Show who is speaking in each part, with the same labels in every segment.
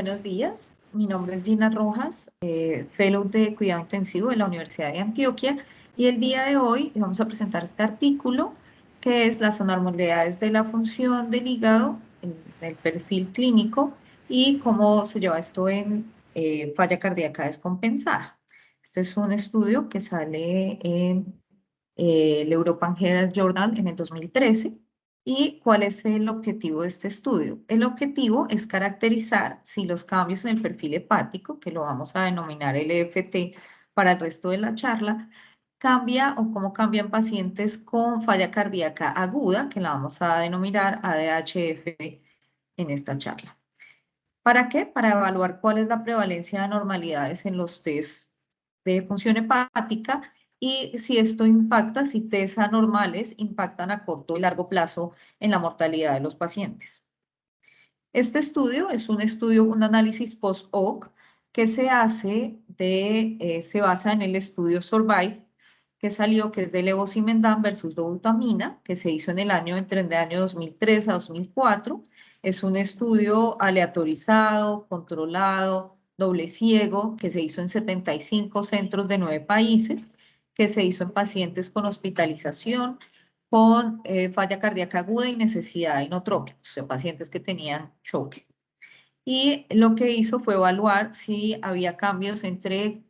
Speaker 1: buenos días. Mi nombre es Gina Rojas, Fellow de Cuidado Intensivo de la Universidad de Antioquia, y el día de hoy vamos a presentar este artículo que es las anormalidades de la función del hígado en el perfil clínico y cómo se lleva esto en falla cardíaca descompensada. Este es un estudio que sale en el European Herald Journal en el 2013. ¿Y cuál es el objetivo de este estudio? El objetivo es caracterizar si los cambios en el perfil hepático, que lo vamos a denominar LFT para el resto de la charla, cambia o cómo cambian pacientes con falla cardíaca aguda, que la vamos a denominar ADHF en esta charla. ¿Para qué? Para evaluar cuál es la prevalencia de anormalidades en los test de función hepática y si esto impacta, si test anormales impactan a corto y largo plazo en la mortalidad de los pacientes. Este estudio es un estudio, un análisis post-hoc que se basa en el estudio SURVIVE que salió, que es de levosimendan versus dobutamina, que se hizo entre el año 2003 a 2004. Es un estudio aleatorizado, controlado, doble ciego, que se hizo en 75 centros de 9 países, que se hizo en pacientes con hospitalización, con falla cardíaca aguda y necesidad de inotrópicos, o sea, pacientes que tenían choque. Y lo que hizo fue evaluar si había cambios entre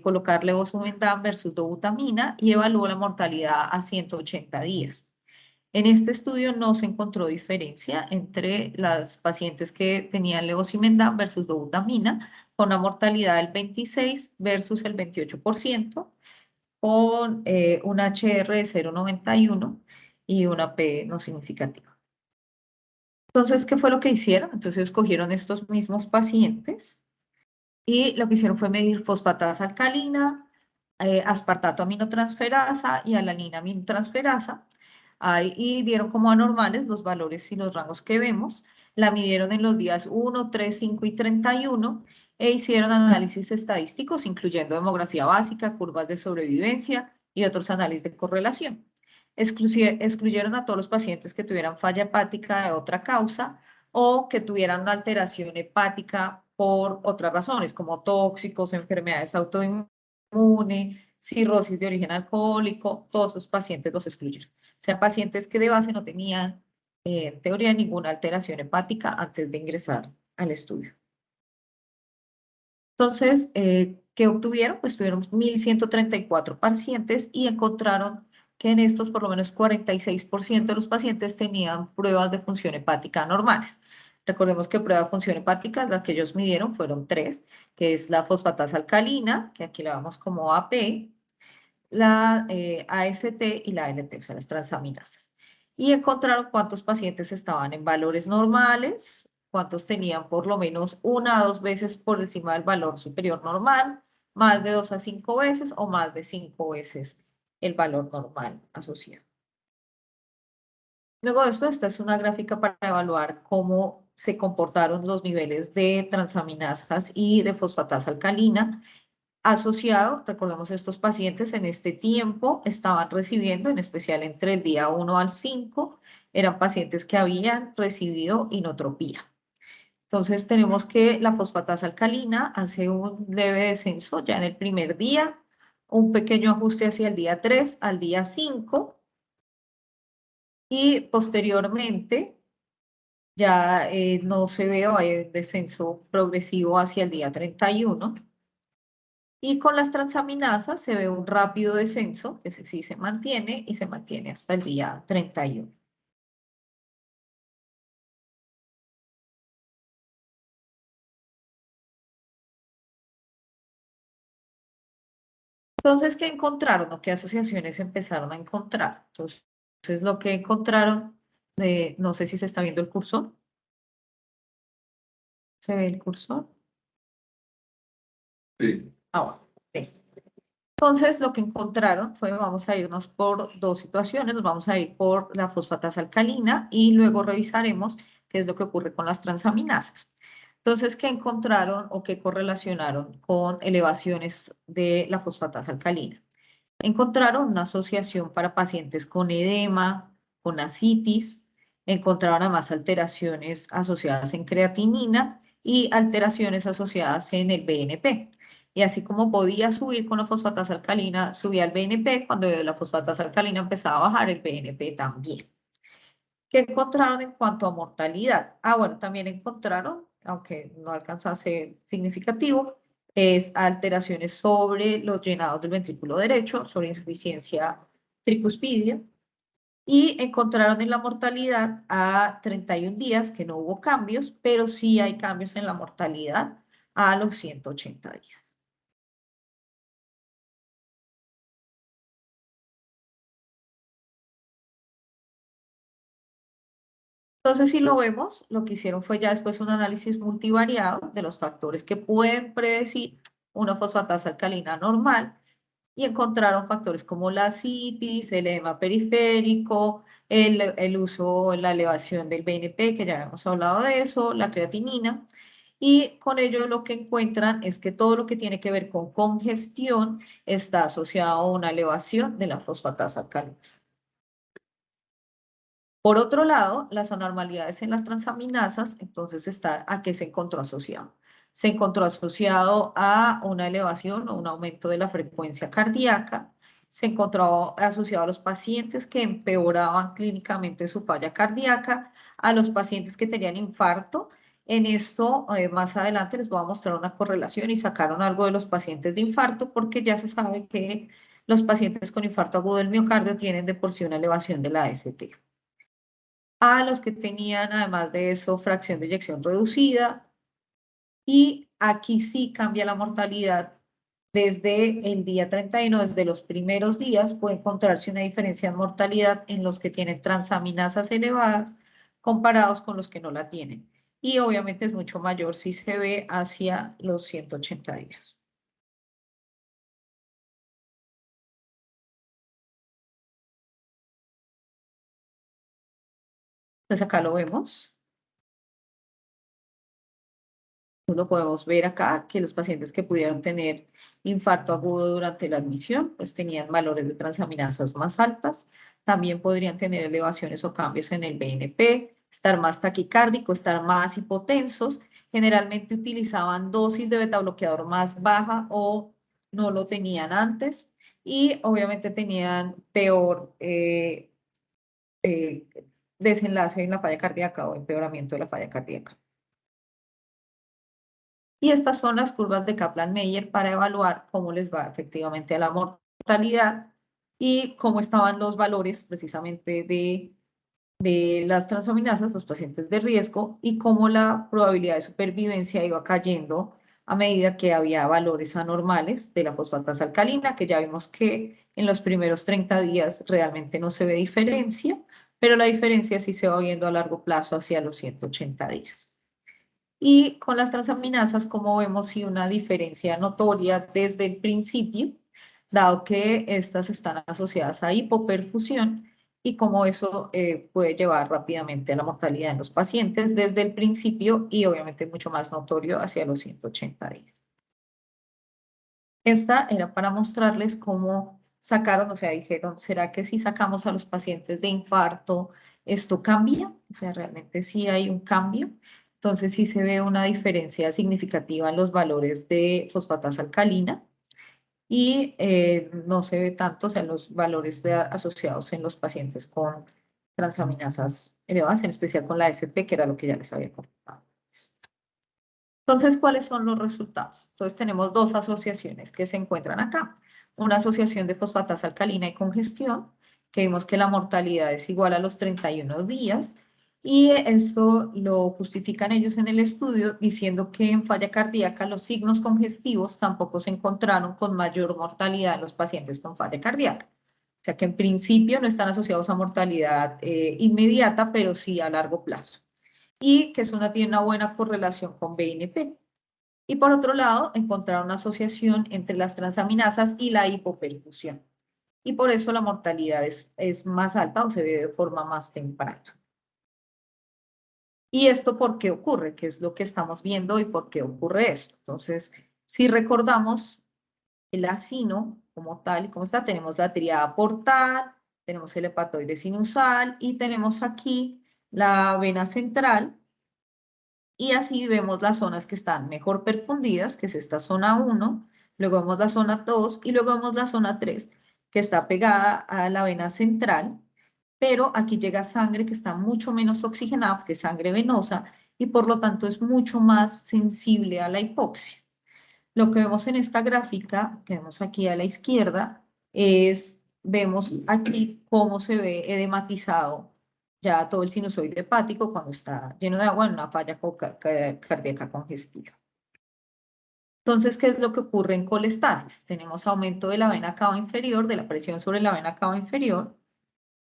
Speaker 1: colocar levosimendan versus dobutamina y evaluó la mortalidad a 180 días. En este estudio no se encontró diferencia entre las pacientes que tenían levosimendan versus dobutamina, con una mortalidad del 26 versus el 28%, con un HR de 0,91 y una P no significativa. Entonces, ¿qué fue lo que hicieron? Entonces, escogieron estos mismos pacientes y lo que hicieron fue medir fosfatasa alcalina, aspartato aminotransferasa y alanina aminotransferasa. Y dieron como anormales los valores y los rangos que vemos. La midieron en los días 1, 3, 5 y 31 e hicieron análisis estadísticos, incluyendo demografía básica, curvas de sobrevivencia y otros análisis de correlación. Excluyeron a todos los pacientes que tuvieran falla hepática de otra causa o que tuvieran una alteración hepática por otras razones, como tóxicos, enfermedades autoinmunes, cirrosis de origen alcohólico. Todos esos pacientes los excluyeron. O sea, pacientes que de base no tenían, en teoría, ninguna alteración hepática antes de ingresar al estudio. Entonces, ¿qué obtuvieron? Pues tuvieron 1.134 pacientes y encontraron que en estos por lo menos 46% de los pacientes tenían pruebas de función hepática normales. Recordemos que prueba de función hepática, las que ellos midieron fueron 3, que es la fosfatasa alcalina, que aquí la vemos como AP, la AST y la ALT, o sea, las transaminasas. Y encontraron cuántos pacientes estaban en valores normales, cuántos tenían por lo menos 1 a 2 veces por encima del valor superior normal, más de 2 a 5 veces o más de 5 veces el valor normal asociado. Luego de esto, esta es una gráfica para evaluar cómo se comportaron los niveles de transaminasas y de fosfatasa alcalina asociado. Recordemos, estos pacientes en este tiempo estaban recibiendo, en especial entre el día 1 al 5, eran pacientes que habían recibido inotropía. Entonces tenemos que la fosfatasa alcalina hace un leve descenso ya en el primer día, un pequeño ajuste hacia el día 3 al día 5 y posteriormente ya no se ve un descenso progresivo hacia el día 31. Y con las transaminasas se ve un rápido descenso, que sí se mantiene y se mantiene hasta el día 31. Entonces, ¿qué encontraron o qué asociaciones empezaron a encontrar? Entonces lo que encontraron, no sé si se está viendo el cursor. ¿Se ve el cursor?
Speaker 2: Sí.
Speaker 1: Bueno, listo. Entonces, lo que encontraron fue, vamos a irnos por dos situaciones, nos vamos a ir por la fosfatasa alcalina y luego revisaremos qué es lo que ocurre con las transaminasas. Entonces, ¿qué encontraron o qué correlacionaron con elevaciones de la fosfatasa alcalina? Encontraron una asociación para pacientes con edema, con ascitis, encontraron además alteraciones asociadas en creatinina y alteraciones asociadas en el BNP. Y así como podía subir con la fosfatasa alcalina, subía el BNP, cuando la fosfatasa alcalina empezaba a bajar, el BNP también. ¿Qué encontraron en cuanto a mortalidad? Bueno, también encontraron, aunque no alcanza a ser significativo, es alteraciones sobre los llenados del ventrículo derecho, sobre insuficiencia tricuspidia, y encontraron en la mortalidad a 31 días que no hubo cambios, pero sí hay cambios en la mortalidad a los 180 días. Entonces, si lo vemos, lo que hicieron fue ya después un análisis multivariado de los factores que pueden predecir una fosfatasa alcalina normal y encontraron factores como la citis, el edema periférico, el uso, la elevación del BNP, que ya habíamos hablado de eso, la creatinina. Y con ello lo que encuentran es que todo lo que tiene que ver con congestión está asociado a una elevación de la fosfatasa alcalina. Por otro lado, las anormalidades en las transaminasas, entonces está a qué se encontró asociado. Se encontró asociado a una elevación o un aumento de la frecuencia cardíaca. Se encontró asociado a los pacientes que empeoraban clínicamente su falla cardíaca, a los pacientes que tenían infarto. En esto, más adelante les voy a mostrar una correlación y sacaron algo de los pacientes de infarto porque ya se sabe que los pacientes con infarto agudo del miocardio tienen de por sí una elevación de la AST, a los que tenían, además de eso, fracción de eyección reducida. Y aquí sí cambia la mortalidad desde el día 31, desde los primeros días, puede encontrarse una diferencia en mortalidad en los que tienen transaminasas elevadas comparados con los que no la tienen. Y obviamente es mucho mayor si se ve hacia los 180 días. Entonces acá lo vemos. Lo podemos ver acá, que los pacientes que pudieron tener infarto agudo durante la admisión, pues tenían valores de transaminasas más altas. También podrían tener elevaciones o cambios en el BNP, estar más taquicárdicos, estar más hipotensos. Generalmente utilizaban dosis de beta bloqueador más baja o no lo tenían antes. Y obviamente tenían peor eh, desenlace en la falla cardíaca o empeoramiento de la falla cardíaca. Y estas son las curvas de Kaplan-Meier para evaluar cómo les va efectivamente a la mortalidad y cómo estaban los valores precisamente de las transaminasas, los pacientes de riesgo, y cómo la probabilidad de supervivencia iba cayendo a medida que había valores anormales de la fosfatasa alcalina, que ya vimos que en los primeros 30 días realmente no se ve diferencia, pero la diferencia sí se va viendo a largo plazo hacia los 180 días. Y con las transaminasas, como vemos, sí una diferencia notoria desde el principio, dado que estas están asociadas a hipoperfusión y cómo eso puede llevar rápidamente a la mortalidad en los pacientes desde el principio y obviamente mucho más notorio hacia los 180 días. Esta era para mostrarles cómo sacaron, o sea, dijeron, ¿será que si sacamos a los pacientes de infarto, esto cambia? O sea, realmente sí hay un cambio. Entonces sí se ve una diferencia significativa en los valores de fosfatasa alcalina y no se ve tanto, o sea, los valores asociados en los pacientes con transaminasas elevadas, en especial con la ST, que era lo que ya les había comentado. Entonces, ¿cuáles son los resultados? Entonces, tenemos dos asociaciones que se encuentran acá. Una asociación de fosfatasa alcalina y congestión, que vimos que la mortalidad es igual a los 31 días, y esto lo justifican ellos en el estudio diciendo que en falla cardíaca los signos congestivos tampoco se encontraron con mayor mortalidad en los pacientes con falla cardíaca. O sea que en principio no están asociados a mortalidad inmediata, pero sí a largo plazo y que tiene una buena correlación con BNP. Y por otro lado, encontrar una asociación entre las transaminasas y la hipoperfusión. Y por eso la mortalidad es más alta o se ve de forma más temprana. ¿Y esto por qué ocurre? ¿Qué es lo que estamos viendo y por qué ocurre esto? Entonces, si recordamos el acino como tal, como está, tenemos la tríada portal, tenemos el hepatoide sinusal y tenemos aquí la vena central y así vemos las zonas que están mejor perfundidas, que es esta zona 1, luego vemos la zona 2 y luego vemos la zona 3, que está pegada a la vena central, pero aquí llega sangre que está mucho menos oxigenada, que es sangre venosa, y por lo tanto es mucho más sensible a la hipoxia. Lo que vemos en esta gráfica, que vemos aquí a la izquierda, vemos aquí cómo se ve edematizado ya todo el sinusoide hepático cuando está lleno de agua en una falla cardíaca congestiva. Entonces, ¿qué es lo que ocurre en colestasis? Tenemos aumento de la vena cava inferior, de la presión sobre la vena cava inferior,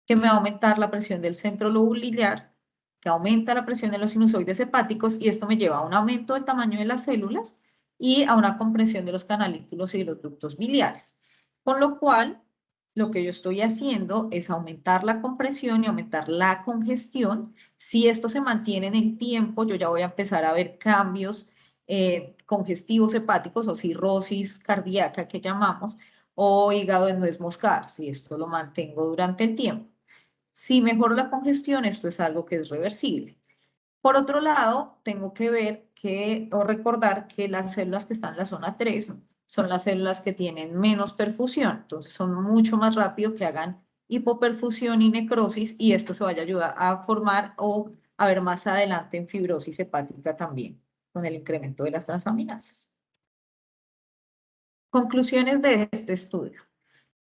Speaker 1: que me va a aumentar la presión del centro lobular, que aumenta la presión de los sinusoides hepáticos y esto me lleva a un aumento del tamaño de las células y a una compresión de los canalículos y de los ductos biliares. Por lo cual, lo que yo estoy haciendo es aumentar la compresión y aumentar la congestión. Si esto se mantiene en el tiempo, yo ya voy a empezar a ver cambios congestivos hepáticos o cirrosis cardíaca que llamamos, o hígado de nuez moscada, si esto lo mantengo durante el tiempo. Si mejoro la congestión, esto es algo que es reversible. Por otro lado, tengo que ver o recordar que las células que están en la zona 3 son las células que tienen menos perfusión, entonces son mucho más rápido que hagan hipoperfusión y necrosis y esto se vaya a ayudar a formar o a ver más adelante en fibrosis hepática también, con el incremento de las transaminasas. Conclusiones de este estudio.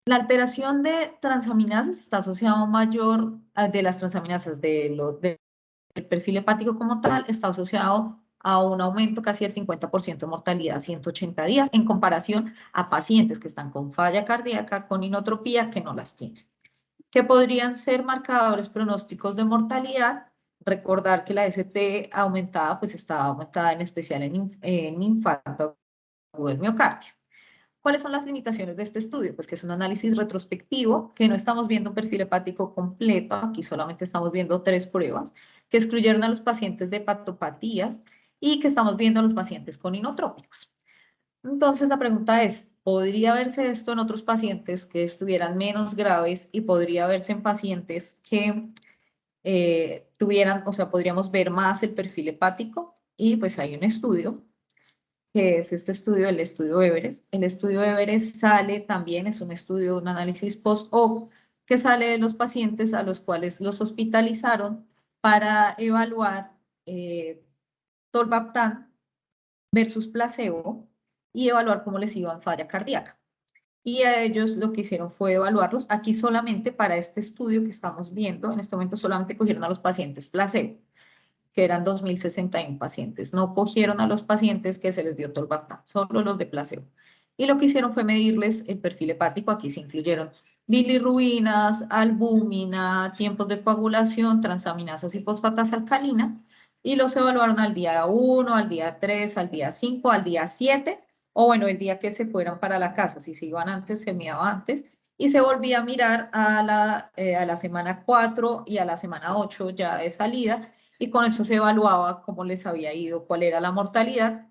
Speaker 1: La alteración de transaminasas está asociada a un mayor, de las transaminasas del perfil hepático como tal, está asociado a un aumento casi del 50% de mortalidad a 180 días en comparación a pacientes que están con falla cardíaca, con inotropía, que no las tienen. ¿Qué podrían ser marcadores pronósticos de mortalidad? Recordar que la ST aumentada, pues está aumentada en especial en infarto agudo del miocardio. ¿Cuáles son las limitaciones de este estudio? Pues que es un análisis retrospectivo, que no estamos viendo un perfil hepático completo, aquí solamente estamos viendo 3 pruebas, que excluyeron a los pacientes de hepatopatías y que estamos viendo a los pacientes con inotrópicos. Entonces la pregunta es, ¿podría verse esto en otros pacientes que estuvieran menos graves y podría verse en pacientes que tuvieran, o sea, podríamos ver más el perfil hepático? Y pues hay un estudio que es este estudio, el estudio Everest. El estudio Everest sale también, es un estudio, un análisis post-hoc, que sale de los pacientes a los cuales los hospitalizaron para evaluar tolvaptan versus placebo y evaluar cómo les iba en falla cardíaca. Y a ellos lo que hicieron fue evaluarlos aquí solamente para este estudio que estamos viendo. En este momento solamente cogieron a los pacientes placebo, que eran 2.061 pacientes. No cogieron a los pacientes que se les dio tolvaptan, solo los de placebo. Y lo que hicieron fue medirles el perfil hepático. Aquí se incluyeron bilirrubinas, albúmina, tiempos de coagulación, transaminasas y fosfatasa alcalina. Y los evaluaron al día 1, al día 3, al día 5, al día 7, o bueno, el día que se fueran para la casa. Si se iban antes, se miraba antes. Y se volvía a mirar a la semana 4 y a la semana 8 ya de salida y con eso se evaluaba cómo les había ido, cuál era la mortalidad,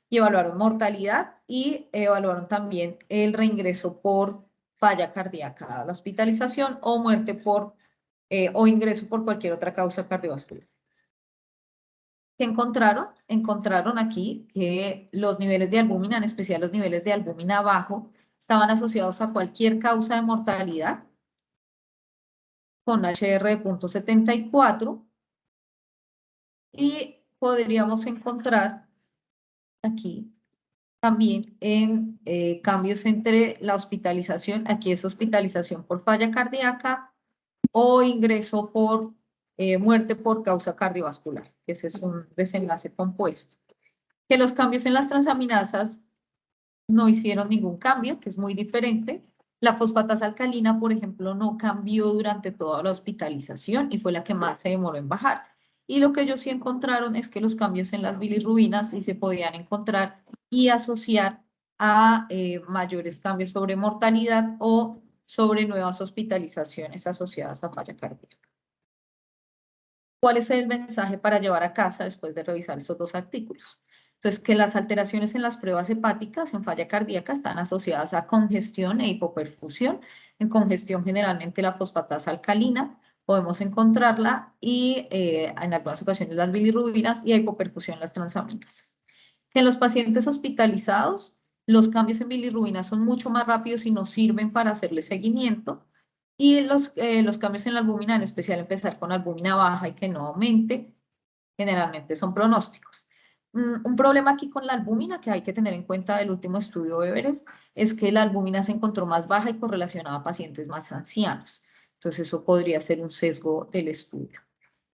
Speaker 1: y evaluaron mortalidad y evaluaron también el reingreso por falla cardíaca a la hospitalización o muerte o ingreso por cualquier otra causa cardiovascular. ¿Qué encontraron? Encontraron aquí que los niveles de albúmina, en especial los niveles de albúmina bajo, estaban asociados a cualquier causa de mortalidad con HR de 0.74 y podríamos encontrar aquí también en cambios entre la hospitalización, aquí es hospitalización por falla cardíaca o ingreso por muerte por causa cardiovascular, que ese es un desenlace compuesto. Que los cambios en las transaminasas no hicieron ningún cambio, que es muy diferente. La fosfatasa alcalina, por ejemplo, no cambió durante toda la hospitalización y fue la que más se demoró en bajar. Y lo que ellos sí encontraron es que los cambios en las bilirrubinas sí se podían encontrar y asociar a mayores cambios sobre mortalidad o sobre nuevas hospitalizaciones asociadas a falla cardíaca. ¿Cuál es el mensaje para llevar a casa después de revisar estos dos artículos? Entonces, que las alteraciones en las pruebas hepáticas en falla cardíaca están asociadas a congestión e hipoperfusión. En congestión, generalmente la fosfatasa alcalina, podemos encontrarla y en algunas ocasiones las bilirrubinas y hipoperfusión las transaminasas. Que en los pacientes hospitalizados, los cambios en bilirrubina son mucho más rápidos y nos sirven para hacerle seguimiento. Y los cambios en la albúmina, en especial empezar con albúmina baja y que no aumente, generalmente son pronósticos. Un problema aquí con la albúmina que hay que tener en cuenta del último estudio Everest es que la albúmina se encontró más baja y correlacionada a pacientes más ancianos. Entonces eso podría ser un sesgo del estudio.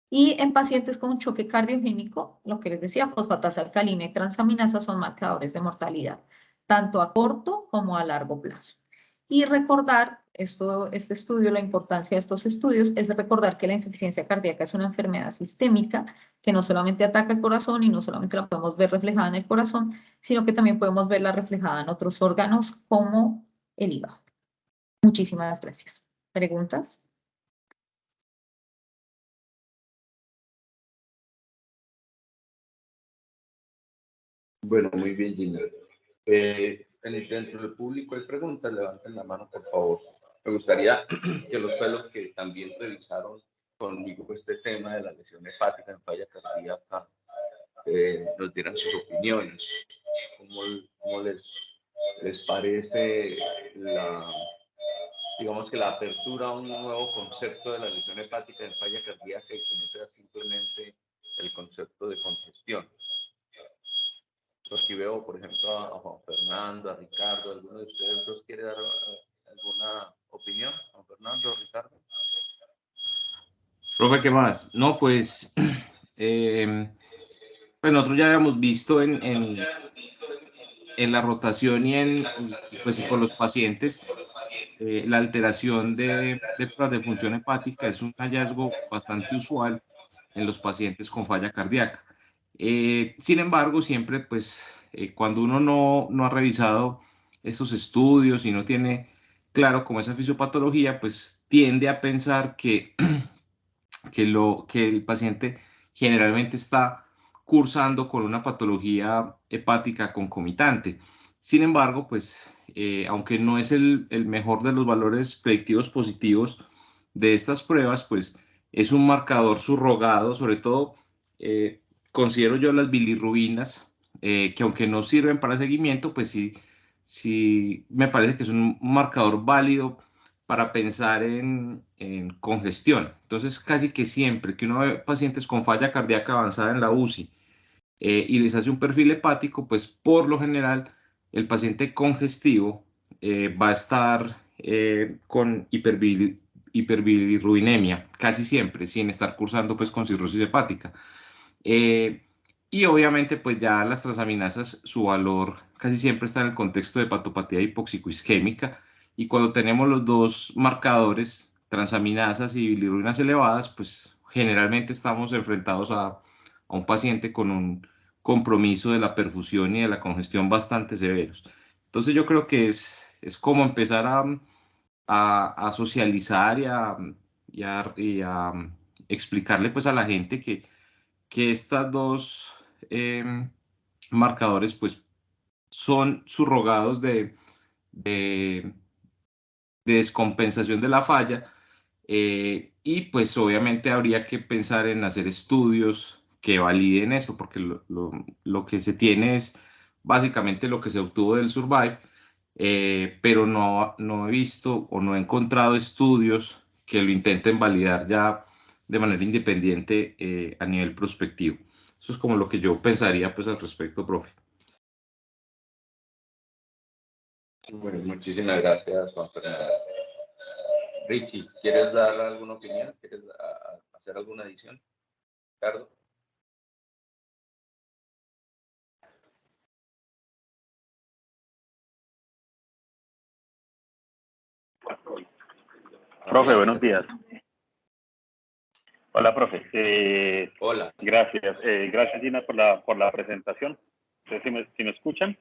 Speaker 1: Y en pacientes con choque cardiogénico, lo que les decía, fosfatasa alcalina y transaminasa son marcadores de mortalidad, tanto a corto como a largo plazo. Y recordar, este estudio, la importancia de estos estudios es recordar que la insuficiencia cardíaca es una enfermedad sistémica que no solamente ataca el corazón y no solamente la podemos ver reflejada en el corazón, sino que también podemos verla reflejada en otros órganos como el hígado. Muchísimas gracias. ¿Preguntas?
Speaker 2: Bueno, muy bien, Gina. Dentro del público hay preguntas, levanten la mano, por favor. Me gustaría que los fellows que también revisaron conmigo este tema de la lesión hepática en falla cardíaca nos dieran sus opiniones. ¿Cómo les parece digamos que la apertura a un nuevo concepto de la lesión hepática en falla cardíaca y que no sea simplemente el concepto de congestión? Aquí veo, por ejemplo, a Juan Fernando, a Ricardo. ¿Alguno de ustedes dos quiere dar alguna opinión? Juan Fernando, Ricardo.
Speaker 3: Profe, ¿qué más? No, pues, pues nosotros ya habíamos visto en la rotación pues, y con los pacientes la alteración de pruebas de función hepática es un hallazgo bastante usual en los pacientes con falla cardíaca. Sin embargo, siempre, pues, cuando uno no ha revisado estos estudios y no tiene claro cómo esa fisiopatología, pues tiende a pensar que el paciente generalmente está cursando con una patología hepática concomitante. Sin embargo, pues, aunque no es el mejor de los valores predictivos positivos de estas pruebas, pues es un marcador subrogado, sobre todo considero yo las bilirrubinas, que aunque no sirven para seguimiento, pues sí me parece que es un marcador válido para pensar en congestión. Entonces, casi que siempre que uno ve pacientes con falla cardíaca avanzada en la UCI y les hace un perfil hepático, pues por lo general el paciente congestivo va a estar con hiperbilirrubinemia, casi siempre, sin estar cursando pues con cirrosis hepática. Eh, y obviamente pues ya las transaminasas, su valor casi siempre está en el contexto de hepatopatía hipoxicoisquémica, y cuando tenemos los dos marcadores, transaminasas y bilirrubinas elevadas, pues generalmente estamos enfrentados a un paciente con un compromiso de la perfusión y de la congestión bastante severos. Entonces yo creo que es como empezar a socializar y a explicarle pues a la gente que estas dos marcadores pues son subrogados de, de descompensación de la falla, y pues obviamente habría que pensar en hacer estudios que validen eso, porque lo que se tiene es básicamente lo que se obtuvo del Survive, pero no he visto o no he encontrado estudios que lo intenten validar ya de manera independiente a nivel prospectivo. Eso es como lo que yo pensaría pues al respecto, profe.
Speaker 2: Bueno, muchísimas gracias, Juan Fernando. Richie, ¿quieres dar alguna opinión? ¿Quieres hacer alguna adición? Ricardo.
Speaker 4: Profe, buenos días. Hola, profe.
Speaker 2: Hola.
Speaker 4: Gracias. Gracias, Gina, por la presentación. Si me escuchan.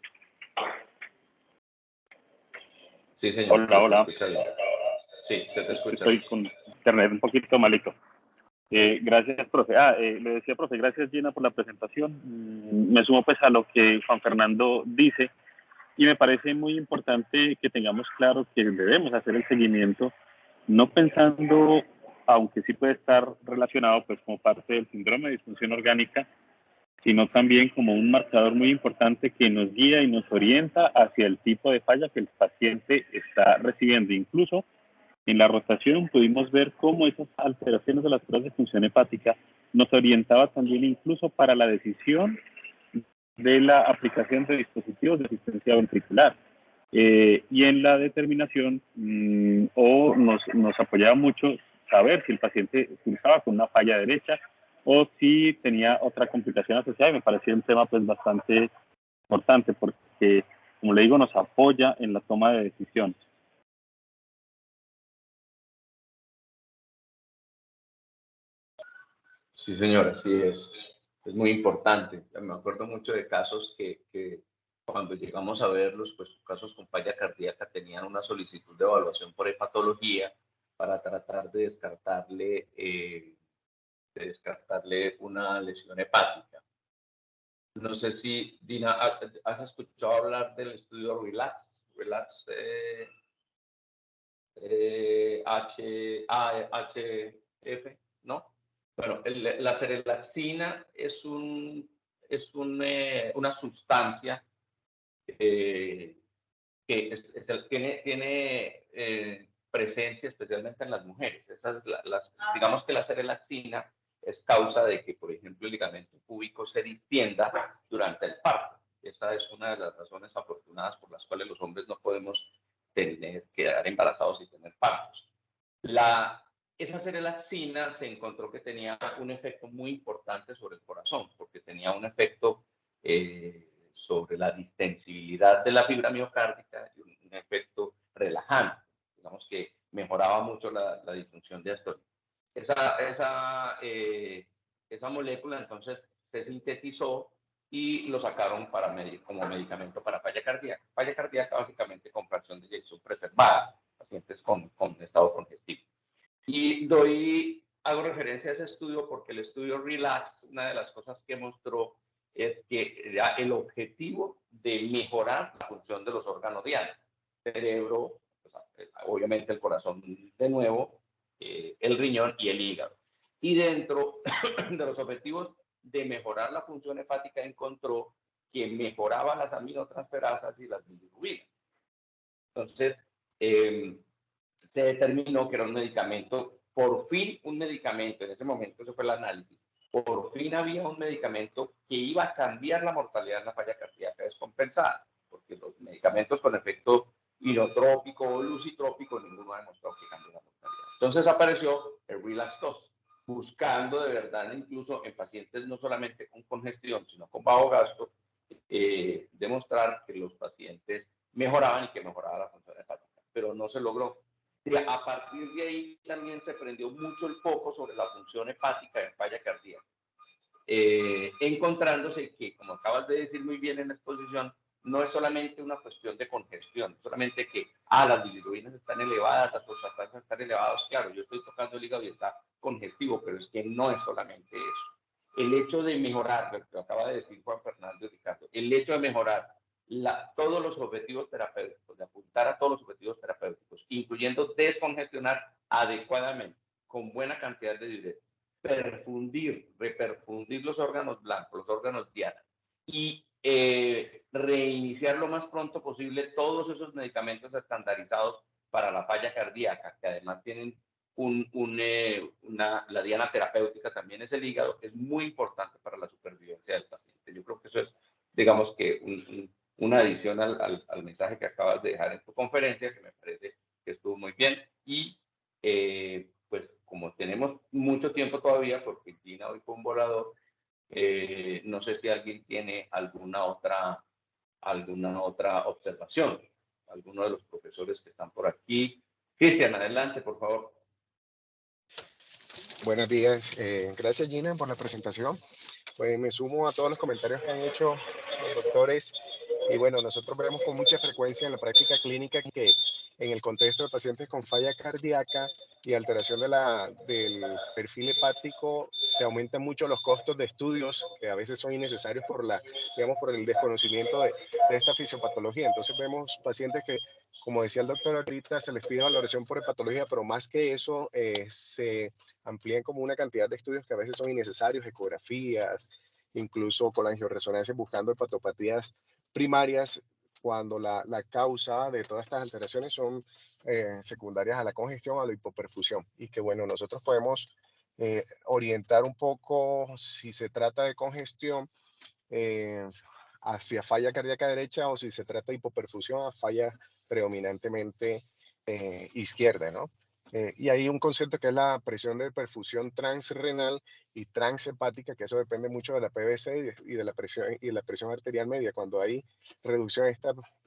Speaker 2: Sí, señor.
Speaker 4: Hola.
Speaker 2: Sí, se te escucha.
Speaker 4: Estoy con internet un poquito malito. Gracias, profe. Le decía, profe, gracias, Gina, por la presentación. Me sumo pues a lo que Juan Fernando dice, y me parece muy importante que tengamos claro que debemos hacer el seguimiento, no pensando aunque sí puede estar relacionado pues como parte del síndrome de disfunción orgánica, sino también como un marcador muy importante que nos guía y nos orienta hacia el tipo de falla que el paciente está recibiendo. Incluso en la rotación pudimos ver cómo esas alteraciones de las pruebas de función hepática nos orientaba también incluso para la decisión de la aplicación de dispositivos de asistencia ventricular. Y en la determinación nos apoyaba mucho saber si el paciente cursaba con una falla derecha o si tenía otra complicación asociada. Y me parecía un tema pues bastante importante porque, como le digo, nos apoya en la toma de decisiones.
Speaker 2: Sí, señora, sí, es muy importante. Me acuerdo mucho de casos que cuando llegamos a verlos, pues casos con falla cardíaca tenían una solicitud de evaluación por hepatología para tratar de descartarle una lesión hepática. No sé si, Dina, ¿has escuchado hablar del estudio RELAX? RELAX HF, ¿no? Bueno, la serelaxina es una sustancia que tiene presencia especialmente en las mujeres. Digamos que la serelaxina es causa de que, por ejemplo, el ligamento púbico se distienda durante el parto. Esa es una de las razones afortunadas por las cuales los hombres no podemos quedar embarazados y tener partos. Esa serelaxina se encontró que tenía un efecto muy importante sobre el corazón, porque tenía un efecto sobre la distensibilidad de la fibra miocárdica y un efecto relajante. Digamos que mejoraba mucho la disfunción diastólica. Esa molécula entonces se sintetizó y lo sacaron como medicamento para falla cardíaca. Falla cardíaca básicamente con fracción de eyección preservada, pacientes con estado congestivo. Y hago referencia a ese estudio porque el estudio RELAX, una de las cosas que mostró es que el objetivo de mejorar la función de los órganos diáneos, cerebro, pues, obviamente el corazón de nuevo, el riñón y el hígado. Y dentro de los objetivos de mejorar la función hepática encontró que mejoraba las aminotransferasas y las bilirrubinas. Entonces, se determinó que era un medicamento, por fin un medicamento, en ese momento eso fue el análisis, por fin había un medicamento que iba a cambiar la mortalidad en la falla cardíaca descompensada, porque los medicamentos con efecto inotrópico o lucitrópico, ninguno ha demostrado que cambie la mortalidad. Entonces apareció el Relax 2, buscando de verdad, incluso en pacientes no solamente con congestión, sino con bajo gasto, demostrar que los pacientes mejoraban y que mejoraba la función hepática, pero no se logró. A partir de ahí también se prendió mucho el foco sobre la función hepática en falla cardíaca, encontrándose que, como acabas de decir muy bien en la exposición, no es solamente una cuestión de congestión, solamente que las bilirrubinas están elevadas, las fosfatas están elevadas. Claro, yo estoy tocando el hígado y está congestivo, pero es que no es solamente eso. El hecho de mejorar, lo que acaba de decir Juan Fernando y Ricardo, el hecho de mejorar todos los objetivos terapéuticos, de apuntar a todos los objetivos terapéuticos, incluyendo descongestionar adecuadamente, con buena cantidad de diuréticos, reperfundir los órganos blancos, los órganos diana, y reiniciar lo más pronto posible todos esos medicamentos estandarizados para la falla cardíaca, que además tienen la diana terapéutica también es el hígado, es muy importante para la supervivencia del paciente. Yo creo que eso es, digamos que una adición al mensaje que acabas de dejar en tu conferencia, que me parece que estuvo muy bien. Y pues como tenemos mucho tiempo todavía, porque Gina hoy fue un volador, no sé si alguien tiene alguna otra observación, alguno de los profesores que están por aquí. Cristian, adelante, por favor.
Speaker 5: Buenos días, gracias Gina por la presentación. Pues me sumo a todos los comentarios que han hecho los doctores y bueno, nosotros vemos con mucha frecuencia en la práctica clínica que en el contexto de pacientes con falla cardíaca y alteración del perfil hepático se aumentan mucho los costos de estudios que a veces son innecesarios por el desconocimiento de esta fisiopatología. Entonces vemos pacientes que como decía el doctor ahorita, se les pide valoración por hepatología, pero más que eso, se amplían como una cantidad de estudios que a veces son innecesarios, ecografías, incluso colangioresonancias buscando hepatopatías primarias, cuando la causa de todas estas alteraciones son secundarias a la congestión, a la hipoperfusión. Y que bueno, nosotros podemos orientar un poco si se trata de congestión hacia falla cardíaca derecha o si se trata de hipoperfusión a falla predominantemente izquierda, ¿no? Y hay un concepto que es la presión de perfusión transrenal y transhepática, que eso depende mucho de la PVC y de la presión arterial media. Cuando hay reducción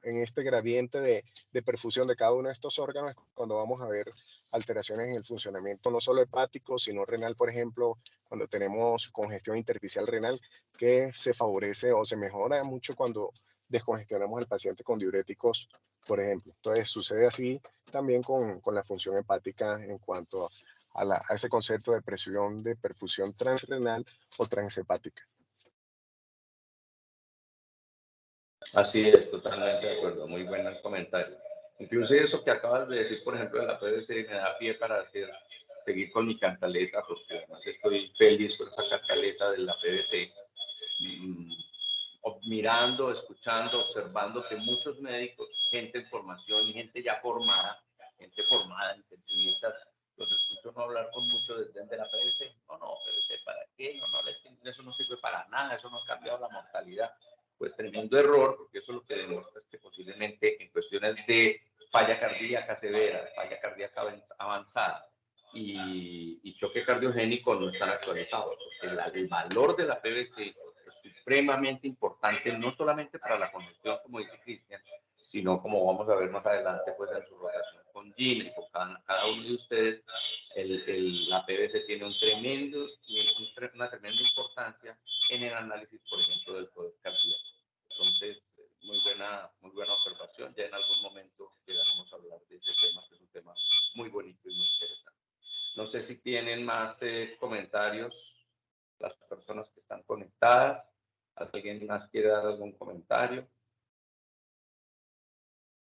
Speaker 5: en este gradiente de perfusión de cada uno de estos órganos, cuando vamos a ver alteraciones en el funcionamiento no solo hepático, sino renal, por ejemplo, cuando tenemos congestión intersticial renal, que se favorece o se mejora mucho cuando descongestionamos al paciente con diuréticos, por ejemplo. Entonces sucede así también con la función hepática en cuanto a ese concepto de presión de perfusión transrenal o transhepática.
Speaker 2: Así es, totalmente de acuerdo, muy buen comentario. Incluso eso que acabas de decir, por ejemplo, de la PVC, me da pie para seguir con mi cantaleta, porque además estoy feliz con esta cantaleta de la PVC. Mirando, escuchando, observando que muchos médicos, gente en formación y gente ya formada, intensivistas, los escucho no hablar con mucho desdén de la PVC. No, PVC, ¿para qué? Eso no sirve para nada, eso no ha cambiado la mortalidad. Pues tremendo error, porque eso lo que demuestra es que posiblemente en cuestiones de falla cardíaca severa, falla cardíaca avanzada y choque cardiogénico no están actualizados, porque el valor de la PVC es supremamente importante, no solamente para la congestión, como dice Cristian, sino como vamos a ver más adelante, pues en su relación con Gina y con cada uno de ustedes, la PVC tiene una tremenda importancia en el análisis, por ejemplo, del poder cardíaco. Entonces, muy buena observación. Ya en algún momento llegaremos a hablar de ese tema, que es un tema muy bonito y muy interesante. No sé si tienen más comentarios las personas que están conectadas. ¿Alguien más quiere dar algún comentario?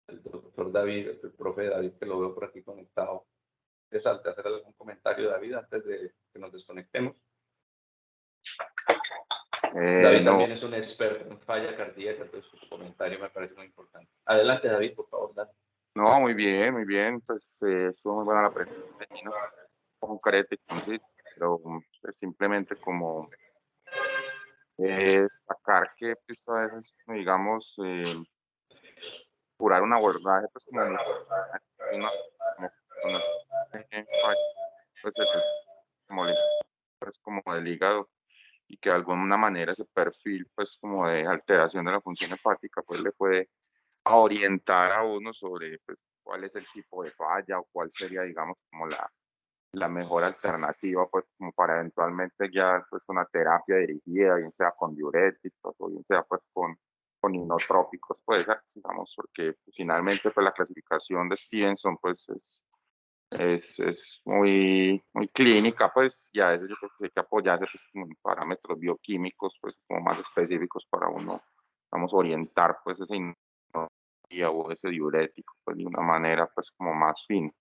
Speaker 2: El doctor David, el profe David, que lo veo por aquí conectado. ¿Deseas hacer algún comentario, David, antes de que nos desconectemos? David
Speaker 6: no.
Speaker 2: también es un experto en falla cardíaca, entonces su comentario me parece muy importante. Adelante, David, por favor, dale.
Speaker 6: No, muy bien, pues estuvo muy buena la pregunta, ¿no? Concreta y concisa, pero pues, simplemente como destacar que pues, a veces, digamos, curar un abordaje, pues como muy, como cuando pues, pues como del hígado y que de alguna manera ese perfil pues como de alteración de la función hepática pues le puede orientar a uno sobre pues cuál es el tipo de falla o cuál sería digamos como la mejor alternativa pues como para eventualmente guiar pues una terapia dirigida, bien sea con diuréticos o bien sea pues con inotrópicos pues digamos porque pues, finalmente pues la clasificación de Stevenson pues es muy clínica, pues ya eso yo creo que hay que apoyarse pues, en parámetros bioquímicos, pues como más específicos para uno, vamos a orientar pues esa inmunología o ese diurético, pues de una manera pues como más fina.